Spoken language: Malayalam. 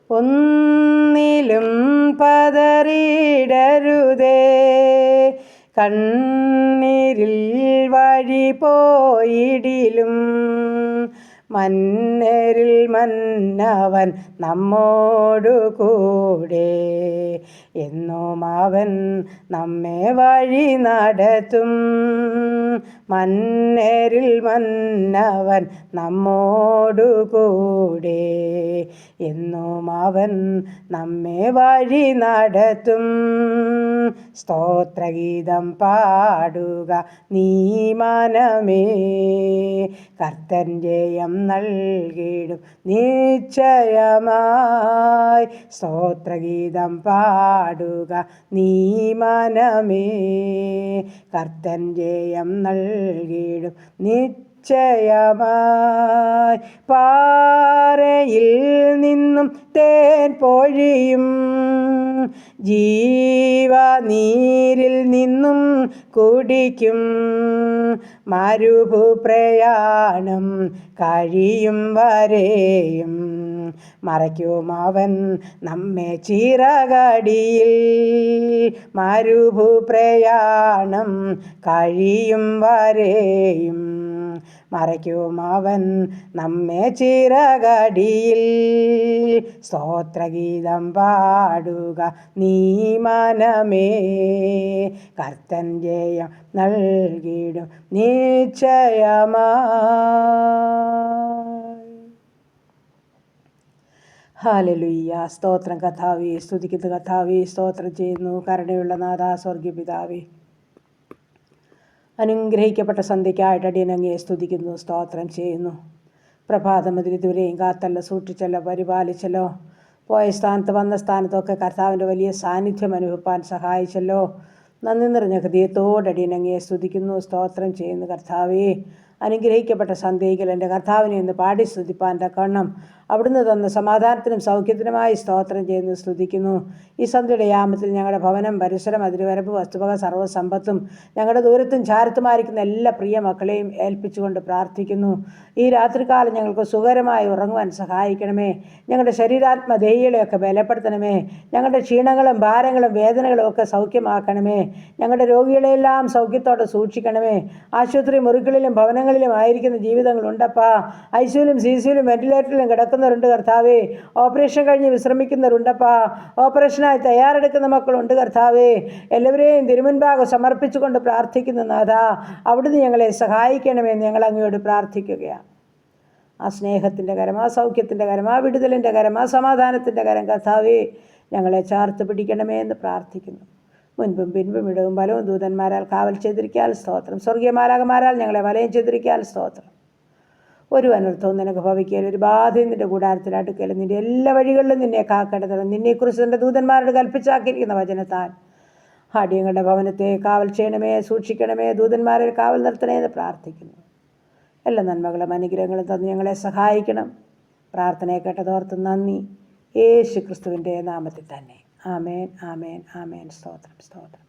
ഒന്നിലും പതറിയിടരുതേ. കണ്ണീരിൽ വഴി പോയിടിലും മന്നരിൽ മന്നവൻ നമ്മോടു കൂടെ. എന്നും അവൻ നമ്മെ വഴി നടത്തും. മന്നരിൽ മന്നവൻ നമ്മോടു കൂടെ. എന്നും അവൻ നമ്മെ വഴി നടത്തും. സ്തോത്രഗീതം പാടുക നീ മനമേ. കർത്തൻ ജയം നൽകിടും നിശ്ചയമായി. സ്തോത്രഗീതം പാടുക നീ മനമേ. കർത്തൻ ജയം നൽകിടും നിശ്ചയമായി. പാറയിൽ നിന്നും തേൻ പൊഴിയും. ജീവനീരിൽ നിന്നും കുടിക്കും. മരുഭൂപ്രയാണം കഴിയും വരെയും മറയ്ക്കും അവൻ നമ്മെ ചിറകടിയിൽ. മരുഭൂപ്രയാണം കഴിയും വരെയും മറയ്ക്കും അവൻ നമ്മെ ചിറകടിയിൽ. സ്തോത്രഗീതം പാടുക നീ മനമേ. കർത്തൻ ജയം നൽകിടും നിശ്ചയമായി. ഹല്ലേലൂയ. സ്തോത്രം കർത്താവേ. സ്തുതിക്കുന്നു കർത്താവേ. സ്തോത്രം ചെയ്യുന്നു കരുണയുള്ള നാഥാ സ്വർഗീയ പിതാവേ. അനുഗ്രഹിക്കപ്പെട്ട സന്ധ്യയ്ക്കായിട്ട് അടിയനങ്ങയെ സ്തുതിക്കുന്നു, സ്തോത്രം ചെയ്യുന്നു. പ്രഭാതം മുതൽ ഇതുവരെയും കാത്തല്ലോ, സൂക്ഷിച്ചല്ലോ, പരിപാലിച്ചല്ലോ. പോയ സ്ഥാനത്ത് വന്ന സ്ഥാനത്തൊക്കെ കർത്താവിൻ്റെ വലിയ സാന്നിധ്യം അനുഭവിപ്പാൻ സഹായിച്ചല്ലോ. നന്ദി നിറഞ്ഞ ഹൃദയത്തോടെ അടിയനങ്ങയെ സ്തുതിക്കുന്നു, സ്തോത്രം ചെയ്യുന്നു കർത്താവേ. അനുഗ്രഹിക്കപ്പെട്ട സന്ധ്യയിൽ എൻ്റെ കർത്താവിനെ ഒന്ന് പാടി സ്തുതിപ്പാൻ തക്കവണ്ണം അവിടുന്ന് തന്ന സമാധാനത്തിനും സൗഖ്യത്തിനുമായി സ്തോത്രം ചെയ്യുന്നു, സ്തുതിക്കുന്നു. ഈ സന്ധ്യയുടെ യാമത്തിൽ ഞങ്ങളുടെ ഭവനം, പരിസരം, അതിരുവരമ്പ്, വസ്തുവക, സർവ്വസമ്പത്തും ഞങ്ങളുടെ ദൂരത്തും ചാരത്തുമായിരിക്കുന്ന എല്ലാ പ്രിയ മക്കളെയും ഏൽപ്പിച്ചുകൊണ്ട് പ്രാർത്ഥിക്കുന്നു. ഈ രാത്രികാലം ഞങ്ങൾക്ക് സുഖകരമായി ഉറങ്ങുവാൻ സഹായിക്കണമേ. ഞങ്ങളുടെ ശരീരാത്മദേഹികളെയൊക്കെ ബലപ്പെടുത്തണമേ. ഞങ്ങളുടെ ക്ഷീണങ്ങളും ഭാരങ്ങളും വേദനകളും ഒക്കെ സൗഖ്യമാക്കണമേ. ഞങ്ങളുടെ രോഗികളെയെല്ലാം സൗഖ്യത്തോടെ സൂക്ഷിക്കണമേ. ആശുപത്രി മുറികളിലും ഭവനങ്ങളിലും ആയിരിക്കുന്ന ജീവിതങ്ങളുണ്ടപ്പാ. ഐസിയുലും സിസിയിലും വെന്റിലേറ്ററിലും കിടക്കുന്നവരുണ്ട് കർത്താവേ. ഓപ്പറേഷൻ കഴിഞ്ഞ് വിശ്രമിക്കുന്നവരുണ്ടപ്പാ. ഓപ്പറേഷനായി തയ്യാറെടുക്കുന്ന മക്കളുണ്ട് കർത്താവേ. എല്ലാവരെയും തിരുമുൻപാകെ സമർപ്പിച്ചുകൊണ്ട് പ്രാർത്ഥിക്കുന്ന നാഥാ, അവിടുന്ന് ഞങ്ങളെ സഹായിക്കണമെന്ന് ഞങ്ങൾ അങ്ങയോട് പ്രാർത്ഥിക്കുകയാണ്. ആ സ്നേഹത്തിൻ്റെ കരം, ആ സൗഖ്യത്തിൻ്റെ കരം, ആ വിടുതലിൻ്റെ കരം, ആ സമാധാനത്തിൻ്റെ കരം കർത്താവേ ഞങ്ങളെ ചേർത്ത് പിടിക്കണമേ എന്ന് പ്രാർത്ഥിക്കുന്നു. മുൻപും പിൻപും ഇടവും ബലവും ദൂതന്മാരാൽ കാവൽ ചെയ്തിരിക്കാൽ സ്തോത്രം. സ്വർഗീയ മാലാഖമാരാൽ ഞങ്ങളെ വലയം ചെയ്തിരിക്കാൽ സ്തോത്രം. ഒരു അനർത്ഥവും നിനക്ക് ഭവിക്കുകയില്ല. ഒരു ബാധയും നിൻ്റെ കൂടാരത്തിൽ അടുക്കയില്ല. നിൻ്റെ എല്ലാ വഴികളിലും നിന്നെ കാക്കേണ്ടത് നിന്നെക്കുറിച്ച് നിൻ്റെ ദൂതന്മാരോട് കൽപ്പിച്ചാക്കിയിരിക്കുന്ന വചനത്താൽ അടിയങ്ങളുടെ ഭവനത്തെ കാവൽ ചെയ്യണമേ, സൂക്ഷിക്കണമേ. ദൂതന്മാരെ കാവൽ നിർത്തണേ എന്ന് പ്രാർത്ഥിക്കുന്നു. എല്ലാ നന്മകളും അനുഗ്രഹങ്ങളും തന്ന് ഞങ്ങളെ സഹായിക്കണം. പ്രാർത്ഥനയെ കേട്ടതോർത്ത് നന്ദി. യേശു ക്രിസ്തുവിൻ്റെ നാമത്തിൽ തന്നെ. ആമേൻ, ആമേൻ, ആമേൻ. സ്തോത്രം, സ്തോത്രം.